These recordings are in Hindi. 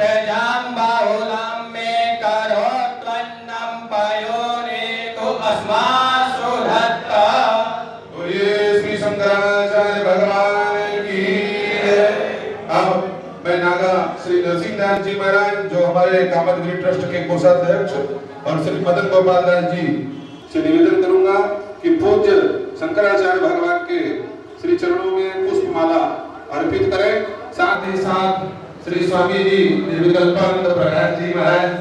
प्रजां बाहुलां मे करोत्वन्नं पयोनिको अस्मासु धत्ता। तो ये श्री शंकराचार्य भगवान की है। अब मैं नागा श्री नरसिंहदास जी महाराज जो हमारे कामदगिरी ट्रस्ट के कोषाध्यक्ष और श्री मदन गोपाल दास जी से निवेदन करूंगा कि पूज्य शंकराचार्य भगवान के श्री चरणों में पुष्पमाला अर्पित करें। साथ ही साथ श्री स्वामी जी निर्विकल्पानंद प्रकाश जी महाराज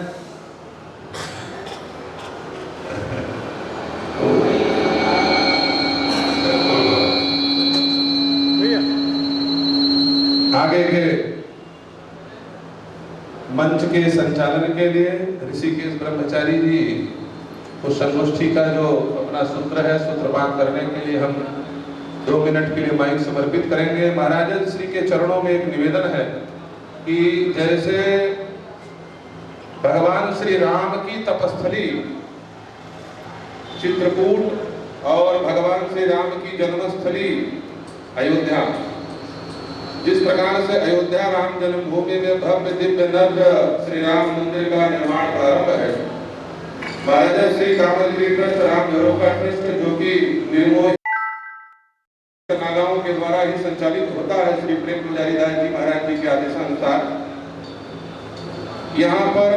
आगे के मंच के संचालन के लिए ऋषिकेश ब्रह्मचारी जी उस संगोष्ठी का जो अपना सूत्र है सूत्रपात करने के लिए हम 2 मिनट के लिए माइक समर्पित करेंगे। महाराज श्री के चरणों में एक निवेदन है कि जैसे भगवान श्री राम की तपस्थली चित्रकूट और भगवान श्री राम की जन्मस्थली अयोध्या, जिस प्रकार से अयोध्या राम जन्मभूमि में भव्य दिव्य नव्य श्री राम मंदिर का निर्माण प्रारंभ है। महाराजा श्री कामदगिरी ट्रस्ट राम झरोखा ट्रस्ट जो कि निर्मोही नागाओं के द्वारा ही संचालित होता है श्री प्रेम पुजारी दास जी महाराज जी के आदेशानुसार। यहाँ पर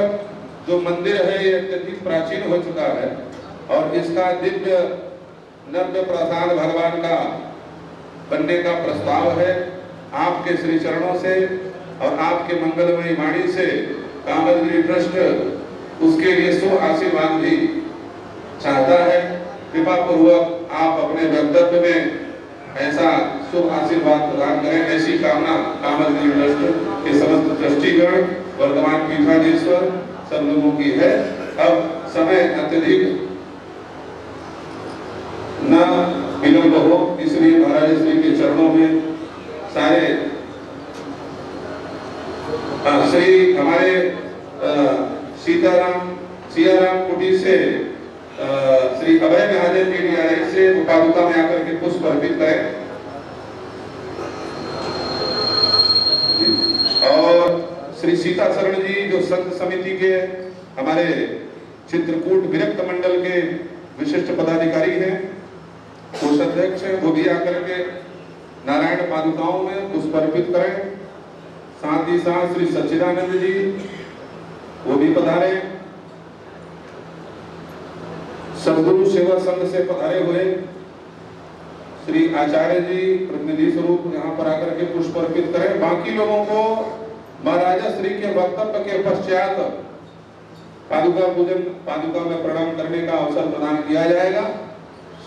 जो मंदिर है ये अत्यधिक प्राचीन हो चुका है और इसका दिव्य नव्य प्रसाद भगवान का बनने का प्रस्ताव है। आपके श्री चरणों से और आपके मंगलमयी वाणी से कामदगिरी ट्रस्ट उसके लिए शुभ आशीर्वाद भी चाहता है। कृपा पूर्वक आप अपने वक्तव्य में ऐसा शुभ आशीर्वाद प्रदान करें, ऐसी कामना कामदगिरी ट्रस्ट के समस्त ट्रस्टीगण वर्तमान पीठाधीश्वर सब लोगों की है। अब समय अत्यधिक न विलंब हो, इसलिए महाराज श्री के चरणों में सारे श्री हमारे सियाराम कुटी से श्री अभय महादेव जी डीआरआई से पादुका में आकर के पुष्प अर्पित करें और श्री सीता शरण जी जो संत समिति के हमारे चित्रकूट विरक्त मंडल के विशिष्ट पदाधिकारी हैं, कोषाध्यक्ष हैं, वो भी आकर के नारायण पादुकाओं में पुष्प अर्पित करें। साथ ही साथ श्री सच्चिदानंद जी वो भी पधारे। सदगुरु सेवा संघ से पधारे हुए श्री आचार्य जी प्रतिनिधि स्वरूप यहाँ पर आकर के पुष्प अर्पित करें। बाकी लोगों को महाराजा श्री के वक्तव्य के पश्चात पादुका पूजन पादुका में प्रणाम करने का अवसर प्रदान किया जाएगा।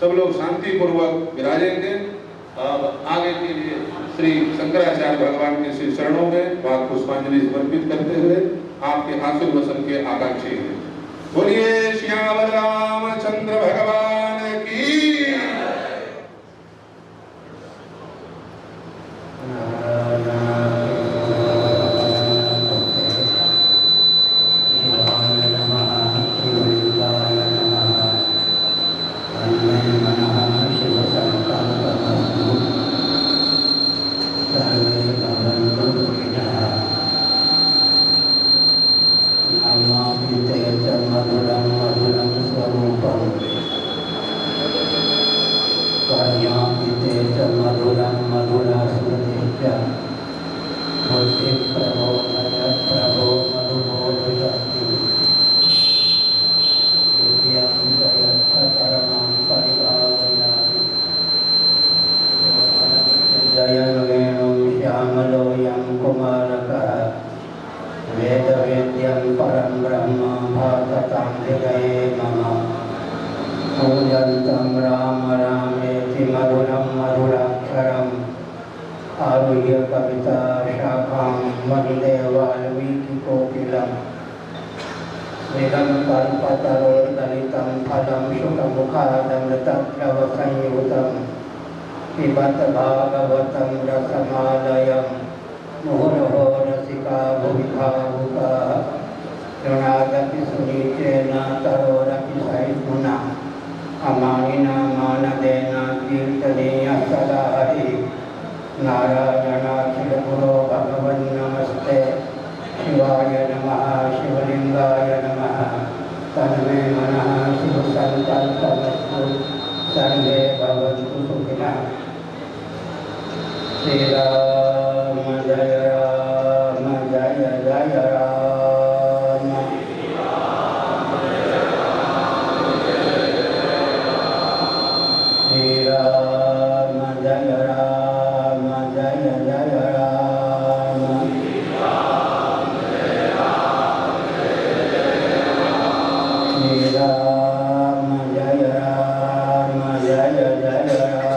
सब लोग शांति पूर्वक विराजेंगे। आगे के लिए श्री शंकराचार्य भगवान के श्री चरणों में भाव पुष्पांजलि समर्पित करते हुए आपके आशीर्वचन के आकांक्षी हैं। बोलिए श्यामल रामचंद्र भगवान की। पिबत भागवतं रसमालयं मुहुरहो रसिका भुवि भावुका शृणागति सुनीचेन तरोरपि सहिष्णुना अमानिना मानदेन कीर्तनीय सदा हरि नारायणाखिल गुरो भगवन् नमस्ते शिवाय नमः शिवलिंगाय नमः तन्मे मनः शिवसंकल्पमस्तु सर्वे भवन्तु सुखिनः। श्री राम जय राम जय जय राम। श्री राम जय राम जय जय राम। श्री राम जय राम जय जय राम।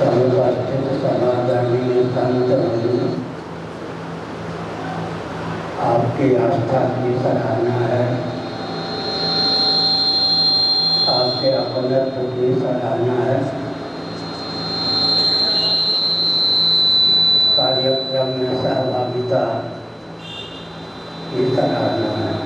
समुपस्थित समादरणीय संत, आपकी आस्था की सराहना है, आपके अपनत्व की सराहना है, कार्यक्रम में सहभागिता की सराहना है।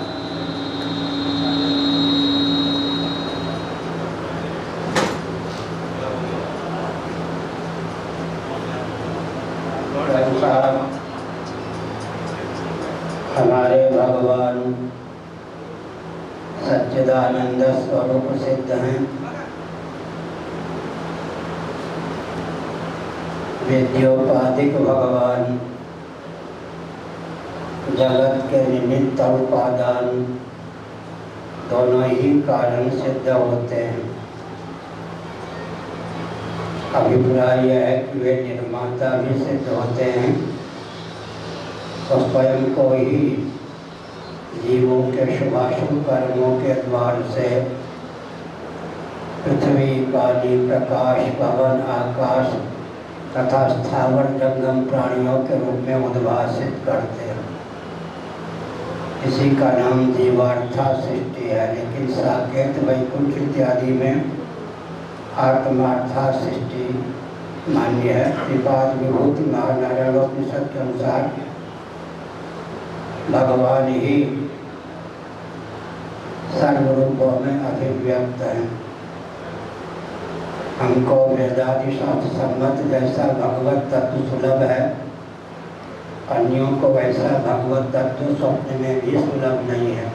हमारे भगवान सच्चिदानंद स्वरूप सिद्ध हैं, विद्योपाधिक भगवान जगत के निमित्त उपादान दोनों ही कारण सिद्ध होते हैं। अभिप्राय यह है कि वे निर्माता भी सिद्ध होते हैं और स्वयं को ही जीवों के शुभाशुभ कर्मों के द्वार से पृथ्वी, पानी, प्रकाश, पवन, आकाश तथा स्थावर जंगम प्राणियों के रूप में उद्भासित करते हैं। इसी का नाम जीवार्था सृष्टि है, लेकिन साकेत, वैकुंठ इत्यादि में आत्मार्था सृष्टि मान्य है। श्रीपाद विभूति महानारायणोपनिषद के अनुसार भगवान ही सर्व रूपों में अभिव्यक्त हैं। हमको वेदादि शास्त्र सम्मत जैसा भगवत तत्व सुलभ है, अन्यों को वैसा भगवत तत्व स्वप्न में भी सुलभ नहीं है।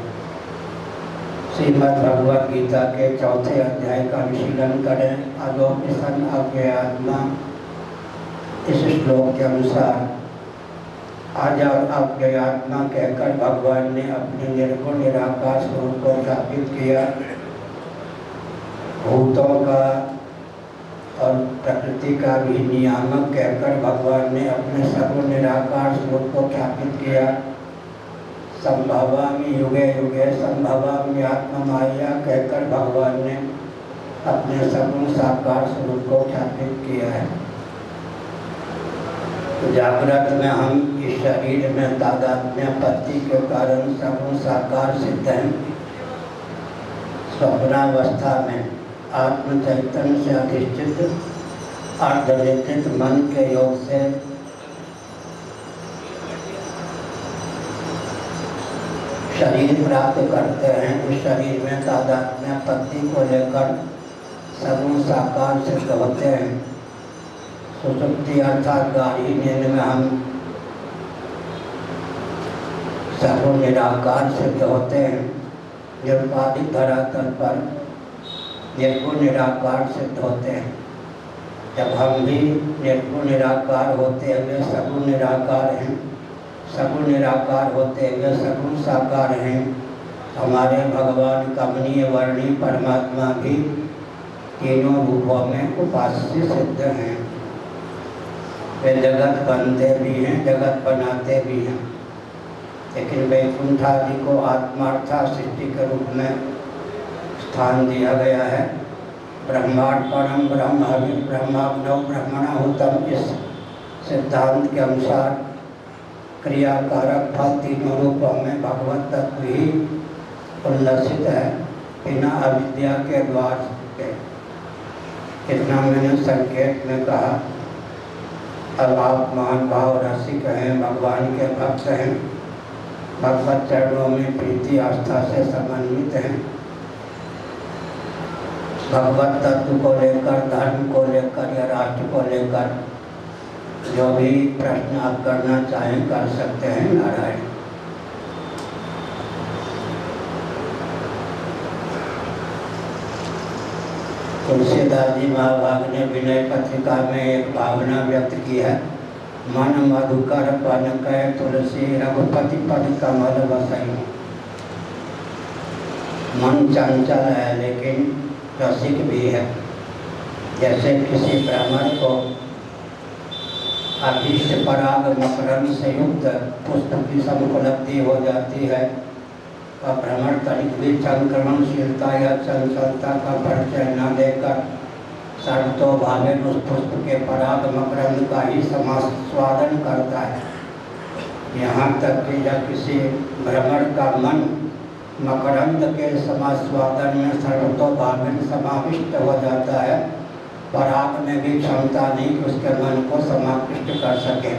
श्रीमद् भगवद गीता के 4थे अध्याय का अनुशीलन करें। अलोकसन अज्ञात्मा, इस श्लोक के अनुसार आज और अज्ञात्मा कहकर भगवान ने अपने निर्गुण निराकार स्वरूप को स्थापित किया। भूतों का और प्रकृति का भी नियामक कहकर भगवान ने अपने सर्व निराकार स्वरूप को स्थापित किया। संभवामि युगे युगे संभवामि आत्ममाया कहकर भगवान ने अपने सगुण साकार स्वरूप को स्थापित किया है। जागृत में हम इस शरीर में तादात्म्यपत्ति के कारण सगुण साकार सिद्ध हैं। स्वप्नावस्था में आत्म चैतन्य से अधिष्ठित अर्धनिश्चित मन के योग से शरीर प्राप्त करते हैं। इस शरीर में तादात्म्यपत्ति को लेकर सगुण साकार सिद्ध होते हैं। सुषुप्ति अर्थात गाढ़ी नींद में हम सगुण निराकार सिद्ध होते हैं। निरुपाधिक धरातल पर निर्गुण निराकार सिद्ध होते हैं। जब हम भी निर्गुण निराकार होते हुए सगुण निराकार हैं, सगुण निराकार होते हुए सगुण साकार हैं, हमारे भगवान कमनीय वर्णी परमात्मा भी तीनों रूपों में उपास्य सिद्ध हैं। वे जगत बनते भी हैं, जगत बनाते भी हैं, लेकिन वैकुंठादि को आत्मार्था सृष्टि के रूप में स्थान दिया गया है। ब्रह्मांड परम ब्रह्म ब्रह्माग्नौ ब्रह्मणाहुतम, इस सिद्धांत के अनुसार क्रियाकारक फल तीनों रूपों में भगवत तत्व ही उल्लसित है, बिना अविद्या के द्वार के। इतना मैंने संकेत में कहा। अब आप महान भाव रसिक हैं, भगवान के भक्त हैं, भगवत चरणों में प्रीति आस्था से समन्वित हैं। भगवत तत्व को लेकर, धर्म को लेकर या राष्ट्र को लेकर जो भी प्रश्न आप करना चाहें कर सकते हैं। नारायण। तुलसीदास जी महाभाग ने विनय पत्रिका में एक भावना व्यक्त की है। मन मधुकर पन कह तुलसी रघुपति पद कमल बसई। मन चंचल है लेकिन रसिक भी है। जैसे किसी भ्रमर को अभीष्ट पराग मकरंद से युक्त पुष्प की समुपलब्धि हो जाती है और भ्रमर तनिक भी संक्रमणशीलता या चंचलता का परिचय न देकर सर्वतो भावे उस पुष्प के पराग मकरंद का ही समास्वादन करता है। यहाँ तक कि जब किसी भ्रमर का मन मकरंद के समास्वादन में सर्वतो भावे समाविष्ट हो जाता है, पराग में भी क्षमता नहीं कि उसके मन को समाकृष्ट कर सके।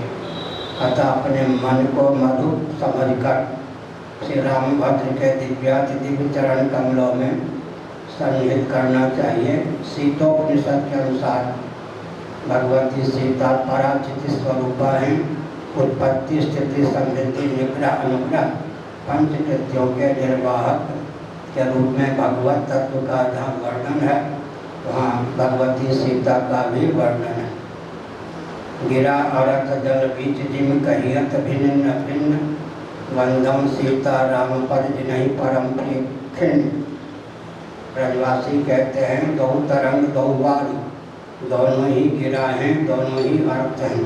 अतः अपने मन को मधु समझकर श्री रामभद्र के दिव्याति दिव्य चरण कमलों में सन्निहित करना चाहिए। सीतोपनिषद के अनुसार भगवती सीता पराचित स्वरूपा हैं। उत्पत्ति स्थिति समृद्धि निग्रह अनुग्रह पंच कृत्यों के निर्वाहक के रूप में भगवत तत्व का जहाँ वर्णन है वहाँ भगवती सीता का भी वर्णन है। गिरा अरथ जल बीच जिम कहियत भिन्न भिन्न वंदम सीता राम पद जिन्हीं परम प्रिय खिन्न। ब्रजवासी कहते हैं दो तरंग दो वारी, दोनों ही गिरा हैं, दोनों ही अर्थ हैं,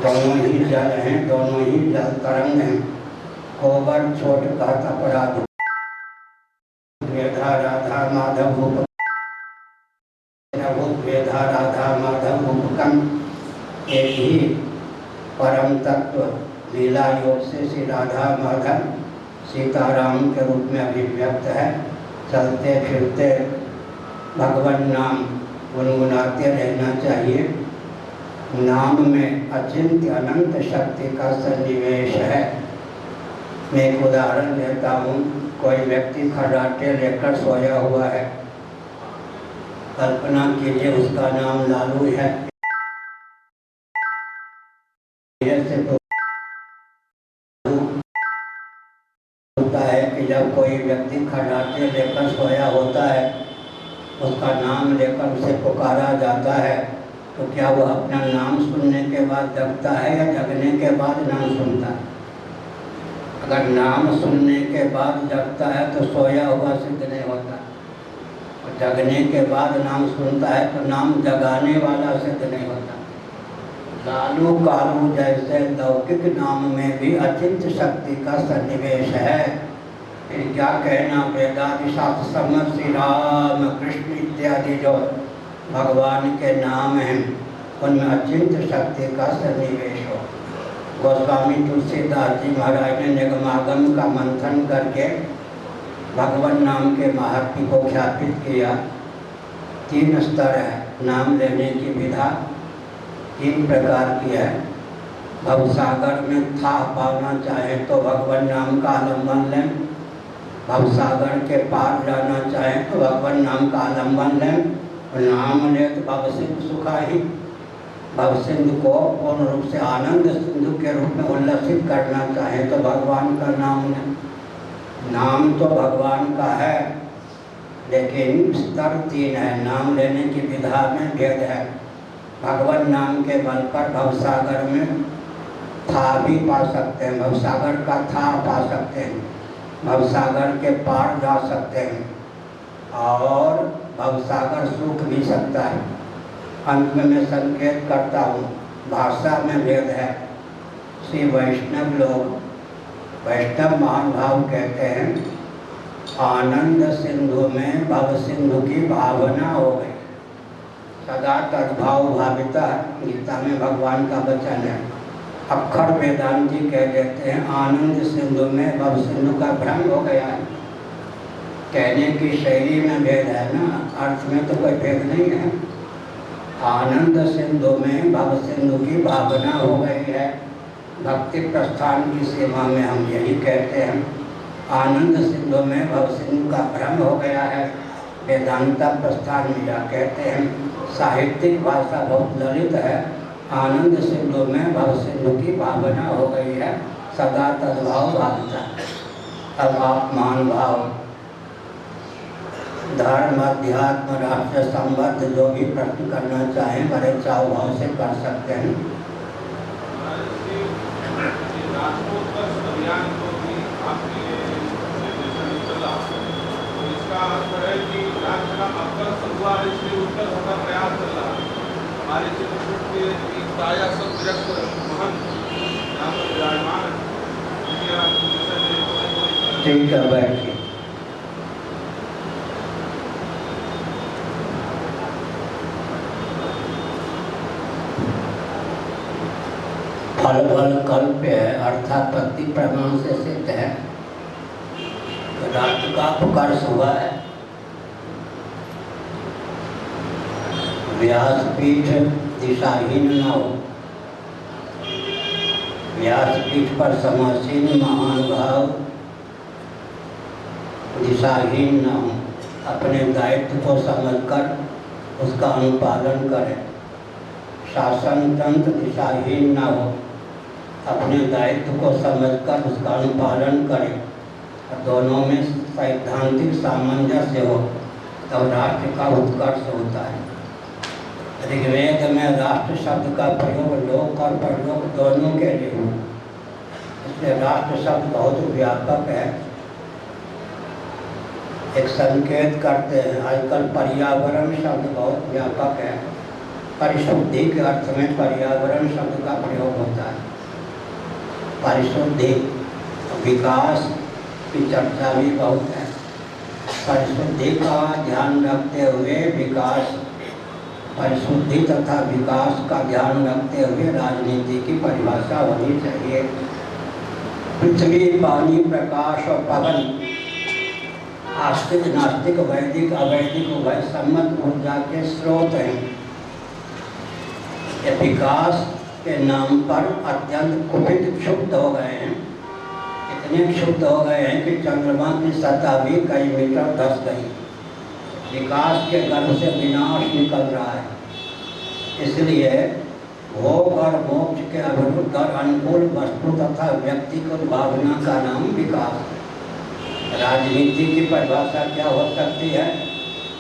दोनों ही जल हैं, दोनों ही जल तरंग हैं। कोबर छोट का अपराध वेधा राधा माधव रूप वेधा राधा माधव रूपकम। एक ही परम तत्व लीला योग से श्री राधा माधव सीताराम के रूप में अभिव्यक्त है। चलते फिरते भगवान नाम गुनगुनाते रहना चाहिए। नाम में अचिंत्य अनंत शक्ति का सन्निवेश है। मैं एक उदाहरण देता हूँ। कोई व्यक्ति खर्राटे लेकर सोया हुआ है। कल्पना कीजिए उसका नाम लालू है। होता है कि जब कोई व्यक्ति खर्राटे लेकर सोया होता है, उसका नाम लेकर उसे पुकारा जाता है, तो क्या वह अपना नाम सुनने के बाद जगता है या जगने के बाद नाम सुनता है? अगर नाम सुनने के बाद जगता है तो सोया हुआ सिद्ध नहीं होता, और जगने के बाद नाम सुनता है तो नाम जगाने वाला सिद्ध नहीं होता। लालू कालू जैसे लौकिक नाम में भी अचिंत्य शक्ति का सन्निवेश है। फिर क्या कहना, वेदादि शास्त्र सम्मत श्री राम कृष्ण इत्यादि जो भगवान के नाम हैं उनमें अचिंत्य शक्ति का सन्निवेश हो। गोस्वामी तुलसीदास जी महाराज ने निगमागम का मंथन करके भगवान नाम के महात्म्य को ख्यापित किया। 3 स्तर है नाम लेने की विधा, 3 प्रकार की है। भवसागर में था पाना चाहे तो भगवान नाम का आलम्बन लें, भवसागर के पार जाना चाहे तो भगवान नाम का आलम्बन लें, और नाम ले तो भव सिंधु सुखा ही। भव सिंधु को पूर्ण रूप से आनंद सिंधु के रूप में उल्लसित करना चाहे तो भगवान का नाम लें। नाम तो भगवान का है, लेकिन स्तर 3 है। नाम लेने की विधा में भेद है। भगवान नाम के बल पर भवसागर में था भी पा सकते हैं, भवसागर का था पा सकते हैं, भवसागर के पार जा सकते हैं, और भवसागर सूख भी सकता है। अंत में मैं संकेत करता हूँ, भाषा में भेद है। श्री वैष्णव लोग, वैष्णव महानुभाव कहते हैं आनंद सिंधु में भव सिंधु की भावना हो गई। सदा तद्भाव भाविता, गीता में भगवान का वचन है। अक्षर वेदांती कह देते हैं आनंद सिंधु में भव सिंधु का भ्रम हो गया है। कहने की शैली में भेद है ना, अर्थ में तो कोई भेद नहीं है। आनंद सिंधु में भव सिंधु की भावना हो गई है। भक्ति प्रस्थान की सीमा में हम यही कहते हैं, आनंद सिंधु में भव सिंधु का भ्रम हो गया है। वेदांता प्रस्थान में यह कहते हैं, साहित्यिक भाषा बहुत ललित है, आनंद सिंधु में भव सिंधु की भावना हो गई है, सदा तद्भाव भावता। अब आप मान भाव, धर्म, अध्यात्म, राष्ट्र संबंध जो भी प्रश्न करना चाहें बड़े चाव भाव से कर सकते हैं। ठीक है, बैठिए। फल फल कल्प है अर्थात पत्ति प्रमाण से सिद्ध है। राष्ट्र का अपकर्ष हुआ है। व्यासपीठ दिशाहीन न हो, व्यासपीठ पर समासीन महानुभाव दिशाहीन न हो, अपने दायित्व को समझकर उसका अनुपालन करें। शासन तंत्र दिशाहीन न हो, अपने दायित्व को समझकर उसका अनुपालन करें। और दोनों में सैद्धांतिक सामंजस्य हो तब राष्ट्र का उत्कर्ष होता है। ऋग्वेद में राष्ट्र शब्द का प्रयोग लोक और परलोक दोनों के लिए हो, इसलिए राष्ट्र शब्द बहुत व्यापक है। एक संकेत करते हैं, आजकल पर्यावरण शब्द बहुत व्यापक है, परिशुद्धि के अर्थ में पर्यावरण शब्द का प्रयोग होता है। परिशुद्धि, विकास की चर्चा भी बहुत है। परिशुद्धि का ध्यान रखते हुए विकास, परिशुद्धि तथा विकास का ध्यान रखते हुए राजनीति की परिभाषा होनी चाहिए। पृथ्वी, पानी, प्रकाश और पवन आस्तिक, नास्तिक, वैदिक, अवैदिक, उभय सम्मत ऊर्जा के स्रोत हैं। ये विकास के नाम पर अत्यंत कुपित क्षुब्ध हो गए हैं। इतने क्षुब्ध हो गए हैं कि चंद्रमा की सतह भी कई मीटर धंस गई। विकास के गर्भ से विनाश निकल रहा है। इसलिए भोग और मोक्ष के अविरुद्ध और अनुकूल वस्तु तथा व्यक्तिगत भावना का नाम विकास। राजनीति की परिभाषा क्या हो सकती है?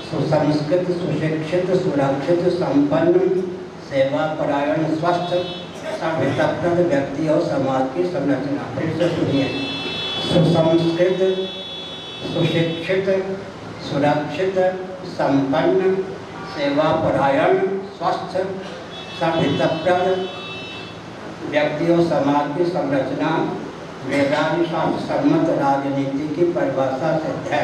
सुसंस्कृत, सुशिक्षित, सुरक्षित, संपन्न, सेवापरायण, स्वस्थ, सभ्यताप्रद व्यक्ति और समाज की संरचना। फिर से सुनिए, सुसंस्कृत, सुशिक्षित, सुरक्षित, संपन्न, सेवापरायण, स्वस्थ, सभ्यताप्रद व्यक्ति और समाज की संरचना वेदांत शास्त्र सम्मत राजनीति की परिभाषा सिद्ध है।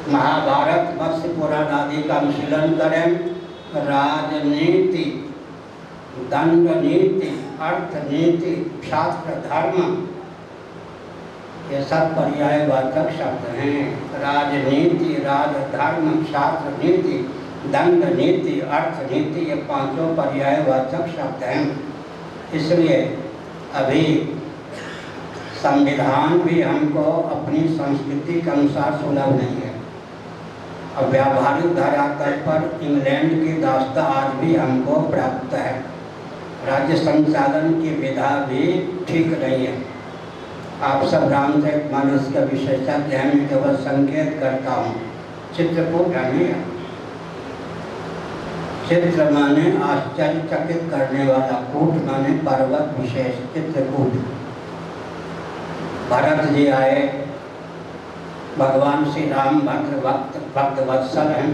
महाभारत, मत्स्य पुराण आदि का अनुशीलन करें। राजनीति, दंड नीति, अर्थ नीति, शास्त्र, धर्म, ये सब पर्यायवाचक शब्द हैं। राजनीति, राजधर्म, शास्त्र नीति, दंड नीति, अर्थ नीति, ये पांचों पर्यायवाचक शब्द हैं। इसलिए अभी संविधान भी हमको अपनी संस्कृति के अनुसार सुलभ नहीं है। और व्यावहारिक धरातल पर इंग्लैंड की दास्ता आज भी हमको प्राप्त है। राज्य संचालन की विधा भी ठीक नहीं है। आप सब रामचरितमानस के विशेषज्ञ हैं, मैं केवल संकेत करता हूँ। चित्रकूट है, चित्र माने आश्चर्यचकित करने वाला, कूट माने पर्वत विशेष, चित्रकूट। भरत जी आए, भगवान श्री राम भक्त वत्सल हैं।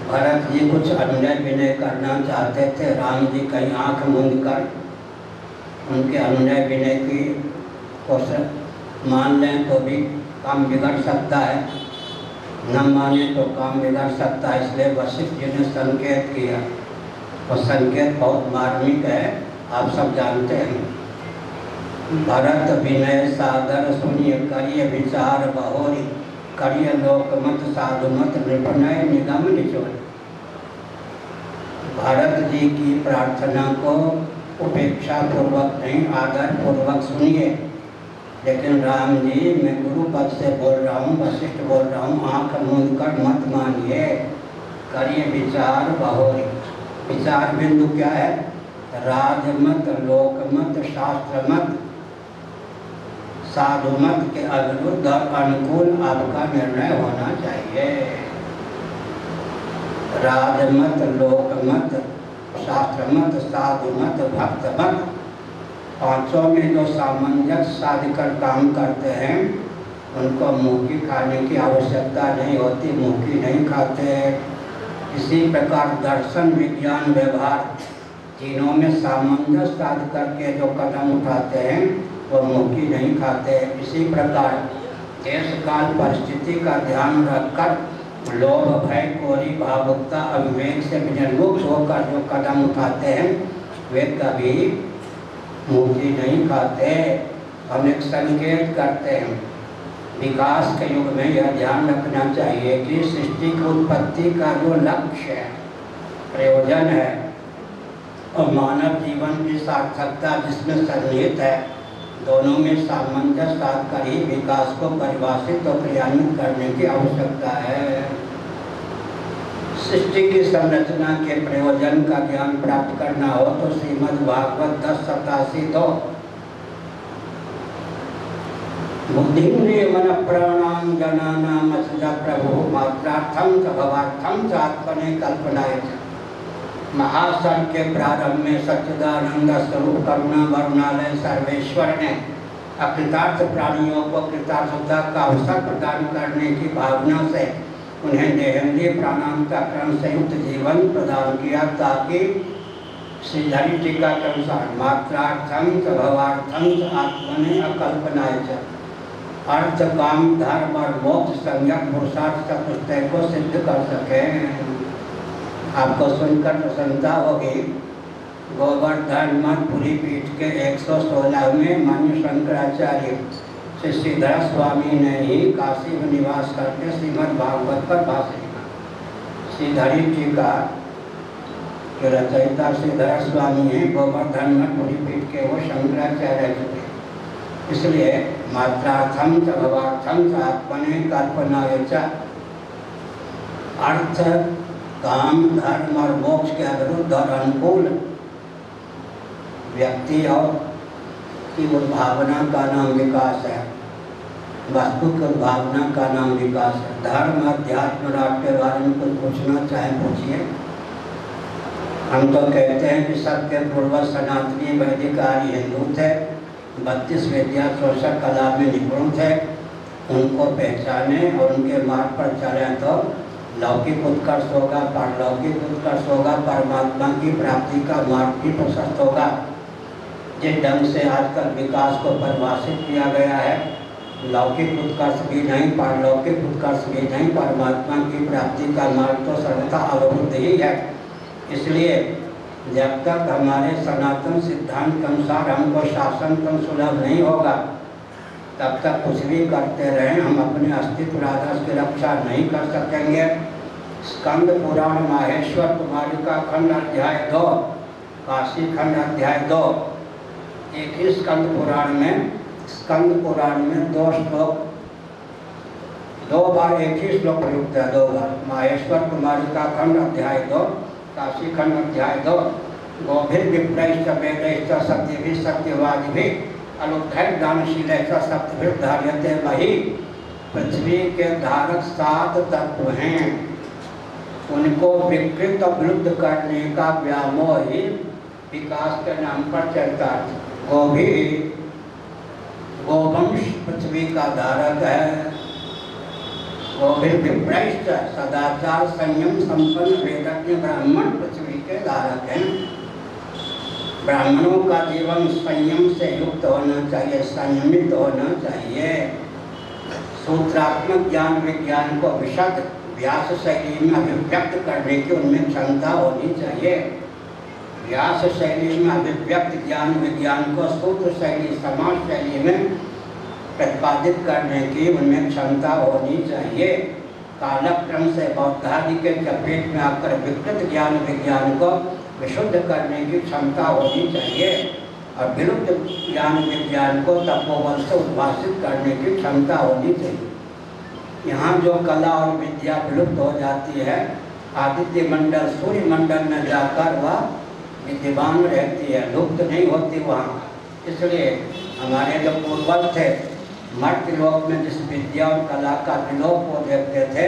भरत जी कुछ अनुनय विनय करना चाहते थे। राम जी कहीं आंख मूंद कर उनके अनुनय विनय की कोशिश मान लें तो भी काम बिगड़ सकता है, न माने तो काम बिगड़ सकता है। इसलिए वशिष्ठ जी ने संकेत किया, और संकेत बहुत मार्मिक है, आप सब जानते हैं। भरत विनय सादर सुनिय करिय विचार बहोरी, करिय लोकमत साधुमत निपनय निगम निचोर। भरत जी की प्रार्थना को उपेक्षा पूर्वक नहीं, आदर पूर्वक सुनिए। लेकिन राम जी, मैं गुरु पद से बोल रहा हूँ, वशिष्ठ बोल रहा हूँ, आँख मूंद कर मत मानिए, करिए विचार बहुरी। विचार बिंदु क्या है? राजमत, लोकमत, शास्त्रमत, साधुमत के अविरुद्ध और अनुकूल आपका निर्णय होना चाहिए। राजमत, लोकमत, शास्त्रमत, साधुमत, भक्तमत, पांचों में जो सामंजस्य साध कर काम करते हैं उनको मुँह खाने की आवश्यकता नहीं होती, मुँह नहीं खाते। इसी प्रकार दर्शन, विज्ञान, व्यवहार तीनों में सामंजस्य साध करके जो कदम उठाते हैं वो मुँह नहीं खाते। इसी प्रकार देश काल परिस्थिति का ध्यान रखकर लोभ, भय, कोरी, भावुकता, अविवेक से विनिर्मुक्त होकर जो कदम उठाते हैं वे कभी मुक्ति नहीं खाते। हम एक संकेत करते हैं। विकास के युग में यह ध्यान रखना चाहिए कि सृष्टि की उत्पत्ति का जो लक्ष्य है, प्रयोजन है और मानव जीवन की सार्थकता जिसमें सन्निहित है, दोनों में सामंजस्य साध कर ही विकास को परिभाषित और क्रियान्वित करने की आवश्यकता है। सृष्टि की संरचना के प्रयोजन का ज्ञान प्राप्त करना हो तो श्रीमद् भागवत 10:87 बुद्धिन्द्रिय मन प्राणां जनानां असुजा प्रभु मात्रार्थं च भवार्थं च आत्मने कल्पनाय च। महासर्ग के प्रारंभ में सच्चिदानंद स्वरूप करुणा वरुणालय सर्वेश्वर ने अकृतार्थ प्राणियों को कृतार्थता का अवसर प्रदान करने की भावना से उन्हें देहेंद्रिय प्राणांतकरण से युक्त जीवन प्रदान किया ताकि श्रीधरी टीका के अनुसार मात्रार्थं च भवार्थं च आत्मने अकल्पनाय च अर्थ, काम, धर्म और मोक्ष संज्ञक पुरुषार्थ चतुष्टय को सिद्ध कर सकें। आपको सुनकर प्रसन्नता होगी। गोवर्धन मठपुरी पीठ के 116वें मनु शंकराचार्य श्री श्रीधर स्वामी ने ही काशी में निवास करके श्रीमद् भागवत पर भाष्य लिखा। श्रीधरी टीका के रचयिता श्रीधर स्वामी हैं, गोवर्धन मठपुरी पीठ के वो शंकराचार्य थे। इसलिए मात्रार्थं च भवार्थं च आत्मने कल्पनाय च अर्थ, काम, धर्म और मोक्ष के विरुद्ध और अनुकूल व्यक्ति और की उद्भावना का नाम विकास है। वस्तु की उद्भावना का नाम विकास है। धर्म, अध्यात्म, राष्ट्र के बारे में कुछ पूछना चाहे पूछिए। हम तो कहते हैं कि सबके पूर्वज सनातनी वैदिक आर्य हिंदू थे, 32 विद्या 64 कला में निपुण थे। उनको पहचाने और उनके मार्ग पर चलें तो लौकिक उत्कर्ष होगा, पारलौकिक उत्कर्ष होगा, परमात्मा की प्राप्ति का मार्ग भी प्रशस्त होगा। जिस ढंग से आजकल विकास को परिभाषित किया गया है, लौकिक उत्कर्ष भी नहीं, पारलौकिक उत्कर्ष भी नहीं, परमात्मा की प्राप्ति का मार्ग तो सर्वथा अवरुद्ध ही है। इसलिए जब तक हमारे सनातन सिद्धांत के अनुसार हमको शासन सुलभ नहीं होगा तब तक कुछ भी करते रहें हम अपने अस्तित्व आदर्श की रक्षा नहीं कर सकेंगे। स्कंद पुराण माहेश्वर कुमारिका खंड अध्याय 2, काशी खंड अध्याय 2, एक ही स्कंद पुराण में 2 श्लोक, 2 बार एक ही श्लोक प्रयुक्त है, 2 बार। माहेश्वर कुमारिका खंड अध्याय 2, काशी खंड अध्याय 2। गोभिर विप्रैश्च वेदैश्च सत्यभिः सत्यवादिभिः अनुद्धैर्य दानशीलैश्च सप्तभिः धार्यते मही। पृथ्वी के धारक 7 तत्व हैं, उनको विकृत और विरुद्ध करने का व्यामोह ही विकास के नाम पर चलता है। गोवंश पृथ्वी का धारक है। गोभिर विप्रैश्च सदाचार संयम संपन्न वेदज्ञ ब्राह्मण पृथ्वी के धारक हैं। ब्राह्मणों का जीवन संयम से युक्त होना चाहिए, संयमित होना चाहिए। सूत्रात्मक ज्ञान विज्ञान को विशद व्यास शैली में अभिव्यक्त करने की उनमें क्षमता होनी चाहिए। व्यास शैली में अभिव्यक्त ज्ञान विज्ञान को सूत्र शैली, समाज शैली में प्रतिपादित करने की उनमें क्षमता होनी चाहिए। कालक्रम से बौद्धादि के चपेट में आकर विकृत ज्ञान विज्ञान को विशुद्ध करने की क्षमता होनी चाहिए और विलुप्त ज्ञान विज्ञान को तपोबल से उद्भाषित करने की क्षमता होनी चाहिए। यहाँ जो कला और विद्या विलुप्त हो जाती है, आदित्य मंडल सूर्य मंडल में जाकर वह विद्यमान रहती है, लुप्त नहीं होती वहाँ। इसलिए हमारे जो पूर्वज थे मर्त्य लोक में जिस विद्या और कला का विलोप को देखते थे,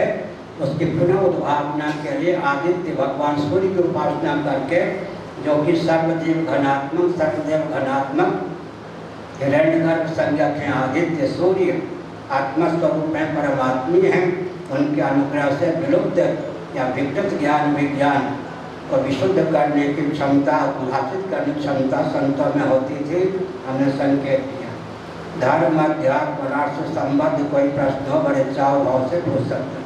उसकी पुनः उद्भावना के लिए आदित्य भगवान सूर्य की उपासना करके, जो कि सर्वजीव घनात्मक सर्वदेव घनात्मक हिरण्यगर्भ संज्ञक हैं आदित्य सूर्य, आत्मस्वरूप में परमात्मी हैं, उनके अनुग्रह से विलुप्त या विकृत ज्ञान विज्ञान को विशुद्ध करने की क्षमता, उद्भाषित करने की क्षमता संतों में होती थी। हमने संकेत दिया। धर्म अध्यात्म राष्ट्र से संबद्ध कोई प्रश्न हो, बड़े चाव भाव से पूछ सकते हैं।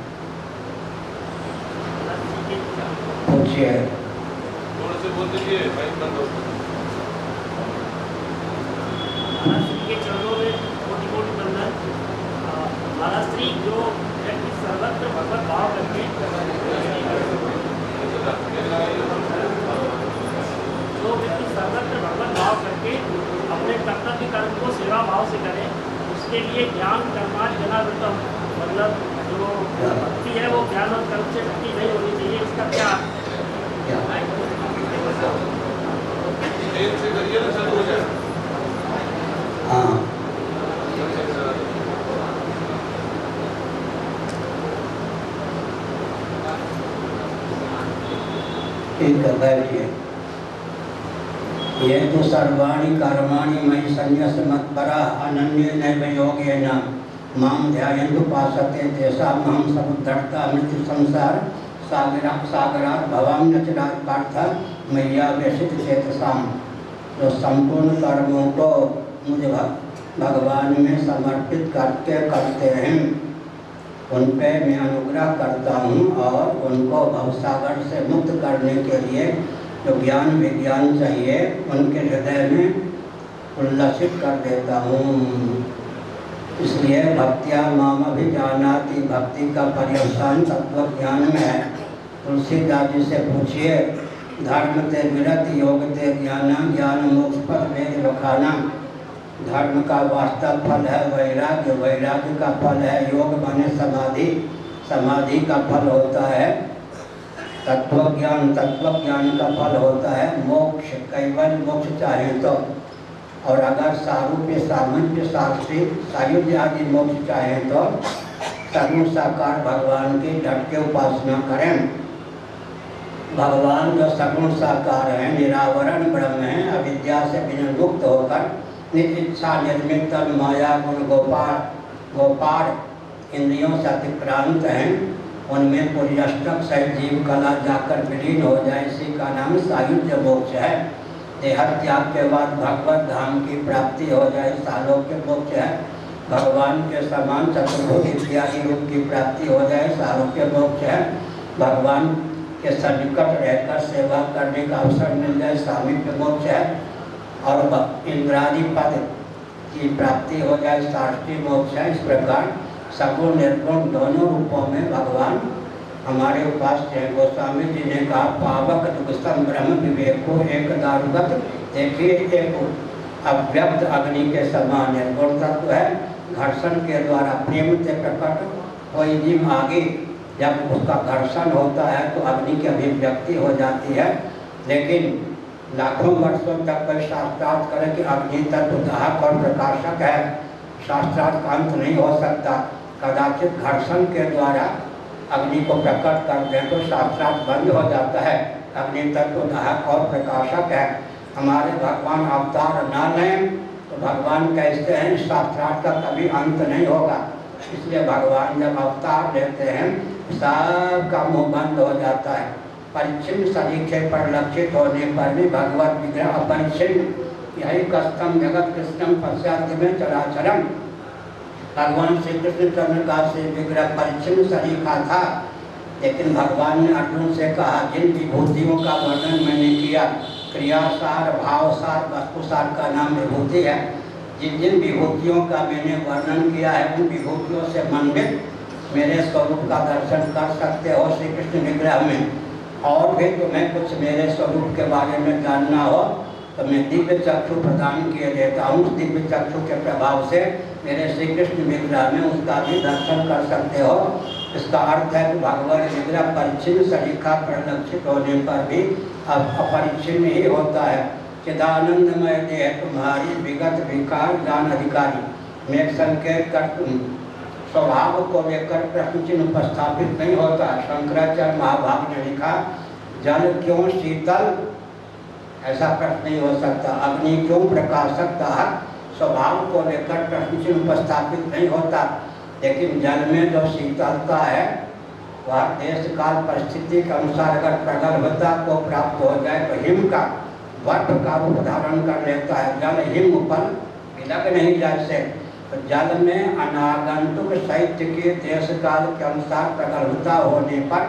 पूछिए। महाराज श्री जो व्यक्ति सर्वत्र भगवत भाव करके अपने कर्तव्य कर्म को सेवा भाव से करे, उसके लिए ज्ञान कर्माद जनावृतम, मतलब जो भक्ति है वो ज्ञान और कर्म से भक्ति नहीं होनी चाहिए। इसका क्या बैठिए। ये तो सर्वाणि कर्माणि मयि संन्यस्य मत्परा अनन्य नैव योगेन मां ध्यायन्तु उपासते तेषामहं समुद्धर्ता मृत्यु संसार सागरात् भवाम्यचिरात् पार्थ मय्यावेशित चेतसाम्। जो संपूर्ण कर्मों को मुझे भगवान में समर्पित करके करते हैं, उन पे मैं अनुग्रह करता हूँ और उनको भवसागर से मुक्त करने के लिए जो ज्ञान विज्ञान चाहिए उनके हृदय में उल्लसित कर देता हूँ। इसलिए भक्त्या माम अभिजानाति, भक्ति का पर्यवसान तत्व ज्ञान में है। तुलसीदास जी से पूछिए, धर्म ते विरत योग ते ज्ञान, ज्ञान मोक्ष पद वेद बखाना। धर्म का वास्तव फल है वैराग्य, वैराग्य का फल है योग माने समाधि, समाधि का फल होता है तत्वज्ञान, तत्वज्ञान का फल होता है मोक्ष, कैवल मोक्ष चाहे तो। और अगर सारूप्य सामंत्य शास्त्री सायुज्य आदि मोक्ष चाहे तो सगुण साकार भगवान की डट के उपासना करें। भगवान जो सगुण साकार है, निरावरण ब्रह्म है, अविद्या से विमुक्त होकर नित्या निर्मित माया गुण गोपाल इंद्रियों से अतिक्रांत हैं, उनमें पुर्यष्टक सहित जीव कला जाकर विलीन हो जाए, इसी का नाम सायुज्य मोक्ष है। देह त्याग के बाद भगवत धाम की प्राप्ति हो जाए, सालोक्य मोक्ष है। भगवान के समान चतुर्भुज इत्यादि रूप की प्राप्ति हो जाए, सालोक्य मोक्ष है। भगवान के सन्निकट रहकर सेवा करने का अवसर मिल जाए, सामीप्य मोक्ष है। और इंद्रादि पद की प्राप्ति हो जाए, शास्त्रीय मोक्ष है। इस प्रकार सगुण निर्गुण दोनों रूपों में भगवान हमारे उपास्य हैं। गोस्वामी जी ने कहा, पावक दुष्टम ब्रह्म विवेको एक दारुगत। देखिए, एक अव्यक्त अग्नि के समान निर्गुण तत्व है, घर्षण के द्वारा प्रेम से प्रकट कोई जीव आगे जब उसका घर्षण होता है तो अग्नि की अभिव्यक्ति हो जाती है। लेकिन लाखों वर्षों तक कोई शास्त्रार्थ करे कि अग्नि तत्व दाहक और प्रकाशक है, शास्त्रार्थ का अंत नहीं हो सकता। कदाचित घर्षण के द्वारा अग्नि को प्रकट कर दें तो शास्त्रार्थ बंद हो जाता है। अग्नि तत्व दाहक और प्रकाशक है। हमारे भगवान अवतार न लें तो भगवान कहते हैं शास्त्रार्थ का कभी अंत नहीं होगा। इसलिए भगवान जब अवतार लेते हैं सबका मुँह बंद हो जाता है। परिच्छिन्न सरीखे पर लक्षित होने पर भी भगवत विग्रह अपरिच्छिन्न, यही कस्तम जगत कृष्णम पश्चात में चराचरम। भगवान श्री कृष्ण चंद्र का से विग्रह परिच्छिन्न सरीखा था, लेकिन भगवान ने अर्जुन से कहा, जिन विभूतियों का वर्णन मैंने किया, क्रियासार भावसार वस्तुसार का नाम विभूति है। जिन जिन विभूतियों का मैंने वर्णन किया है उन विभूतियों से मंडित मेरे स्वरूप का दर्शन कर सकते हो श्री कृष्ण विग्रह में। और भी तुम्हें कुछ मेरे स्वरूप के बारे में जानना हो तो मैं दिव्य चक्षु प्रदान किए देता हूँ। उस दिव्य चक्षु के प्रभाव से मेरे श्री कृष्ण विग्रह में उसका भी दर्शन कर सकते हो। इसका अर्थ है कि भगवत विग्रह परिच्छिन्न सरीखा परिलक्षित होने पर भी अब अपरिच्छिन्न ही होता है। चिदानंदमय देह तुम्हारी विगत विकार ज्ञान अधिकारी। मैं एक संकेत कर स्वभाव को लेकर प्रश्न चिन्ह उपस्थापित नहीं होता। शंकराचार्य महाभाग ने लिखा जल क्यों शीतल, ऐसा प्रश्न नहीं हो सकता। अग्नि क्यों प्रकाशक दाहक, स्वभाव को लेकर प्रश्न चिन्ह उपस्थापित नहीं होता। लेकिन जल में जो शीतलता है वह देश काल परिस्थिति के अनुसार अगर प्रगल्भता को प्राप्त हो जाए तो हिम का बर्फ का रूप धारण कर लेता है। जल हिम पर विलग नहीं जैसे, तो जल में अनागंतुक शैत्य के देश काल के अनुसार प्रगल्भता होने पर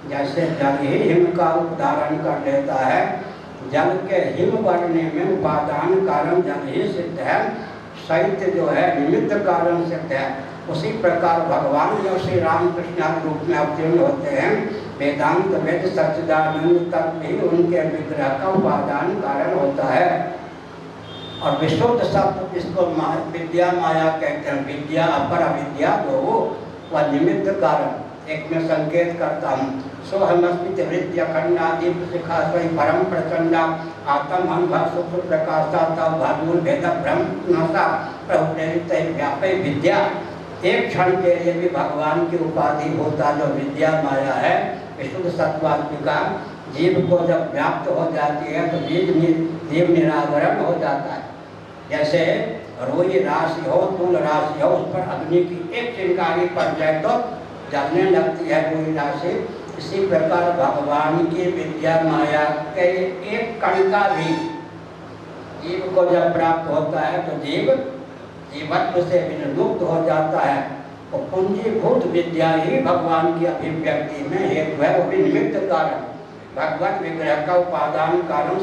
जैसे जल ही हिम का रूप धारण कर लेता है, जल के हिम बढ़ने में उपादान कारण जल ही सिद्ध है, शैत्य जो है निमित्त कारण सिद्ध है। उसी प्रकार भगवान जब श्री रामकृष्ण रूप में अवतीर्ण होते हैं, वेदांत वेद सच्चिदानंद तक भी उनके विग्रह का उपादान कारण होता है। और विशुद्ध शब्द जिसको विद्या माया कहते हैं, विद्या अपर अविद्या तो वह निमित्त कारण। एक में संकेत करता हूँ सोहमस्मित वृत्ति अखंडा दीप शिखा स्वयं परम प्रचंडा आत्म अनुभव सुख प्रकाशा तव भादुर भेद ब्रह्म नशा प्रभु प्रेरित व्यापक विद्या। एक क्षण के लिए भी भगवान की उपाधि होता जो विद्या माया है, विशुद्ध सत्वात्मिका, जीव को जब व्याप्त हो जाती है तो जीव निरावरण हो जाता है। जैसे रोई राशि हो, तूल राशि हो, उस पर अग्नि की एक चिंगारी पड़ जाए तो जलने लगती है रोई राशि। इसी प्रकार भगवान की विद्या माया के एक कण का भी जीव को जब प्राप्त होता है तो जीव जीवत्व से विमुक्त हो जाता है। तो पूंजीभूत विद्या ही भगवान की अभिव्यक्ति में हेतु है, वो भी निमित्त कारण। भगवत विग्रह का उपादान कारण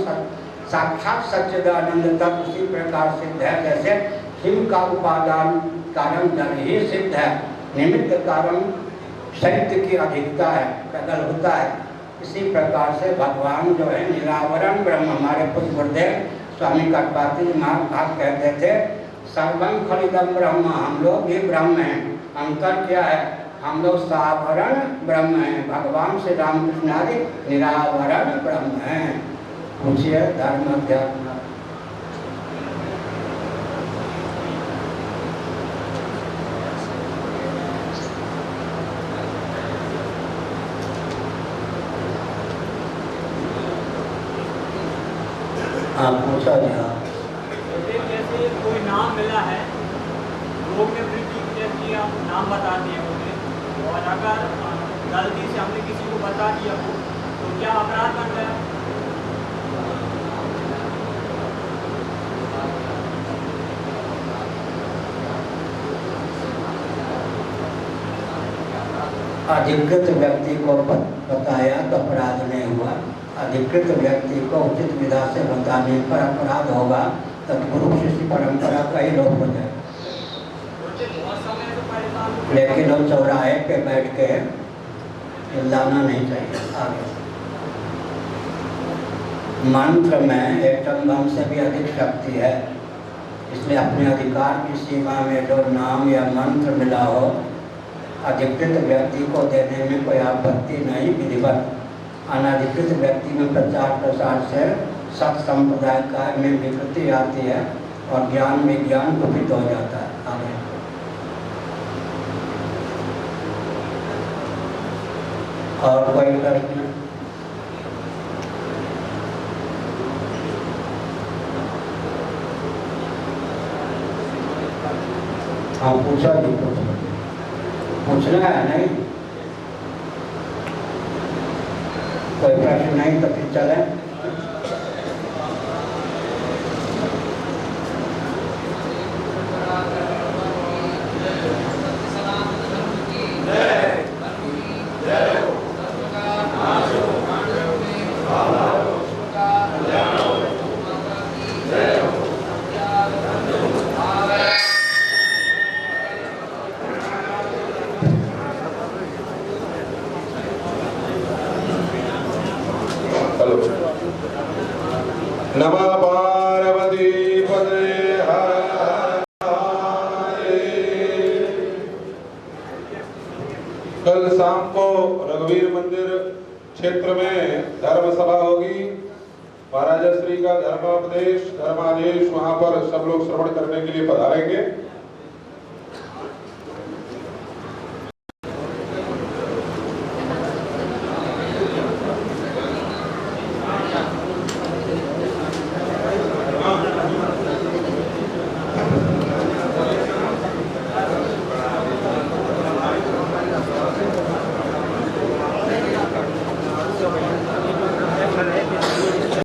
साक्षात सच्चिदानंद तक उसी प्रकार सिद्ध है जैसे हिम का उपादान कारण जल ही सिद्ध है, निमित्त कारण शैत्य की अधिकता है, प्रगल्भता है। इसी प्रकार से भगवान जो है निरावरण ब्रह्म। हमारे पूज्य गुरुदेव स्वामी कटपाती महाभाग कहते थे सर्वं खलिदम ब्रह्म, हम लोग भी ब्रह्म हैं। अंतर क्या है? हम लोग सावरण ब्रह्म हैं, भगवान श्री रामकृष्ण आदि निरावरण ब्रह्म हैं। पूछिए धर्म अध्यात्म। हाँ पूछा जहाँ जैसे कोई नाम मिला है, लोग में वृद्धि जैसी आप नाम बता दिए होंगे, और अगर गलती से हमने किसी को बता दिया हो तो क्या अपराध बन गया? अधिकृत व्यक्ति को बताया तो अपराध नहीं हुआ। अधिकृत व्यक्ति को उचित विधा से बताने पर अपराध होगा, तब गुरु शिष्य परंपरा का ही लोप हो जाए। लेकिन हम चौराहे पे बैठ के लाना नहीं चाहिए। आगे मंत्र में एटम बम से भी अधिक शक्ति है, इसलिए अपने अधिकार की सीमा में जो नाम या मंत्र मिला हो अधिकृत व्यक्ति को देने में कोई आपत्ति नहीं। विधिवत अनधिकृत व्यक्ति में प्रचार प्रसार से सत संप्रदाय का में विकृति आती है और ज्ञान विज्ञान कुपित हो जाता है। आगे और कोई प्रश्न? हाँ पूछा जी, पूछना है नहीं? कोई प्रश्न नहीं तो फिर चले। कल शाम को रघुवीर मंदिर क्षेत्र में धर्म सभा होगी। महाराजा श्री का धर्मोपदेश धर्मादेश वहां पर सब लोग श्रवण करने के लिए पधारेंगे।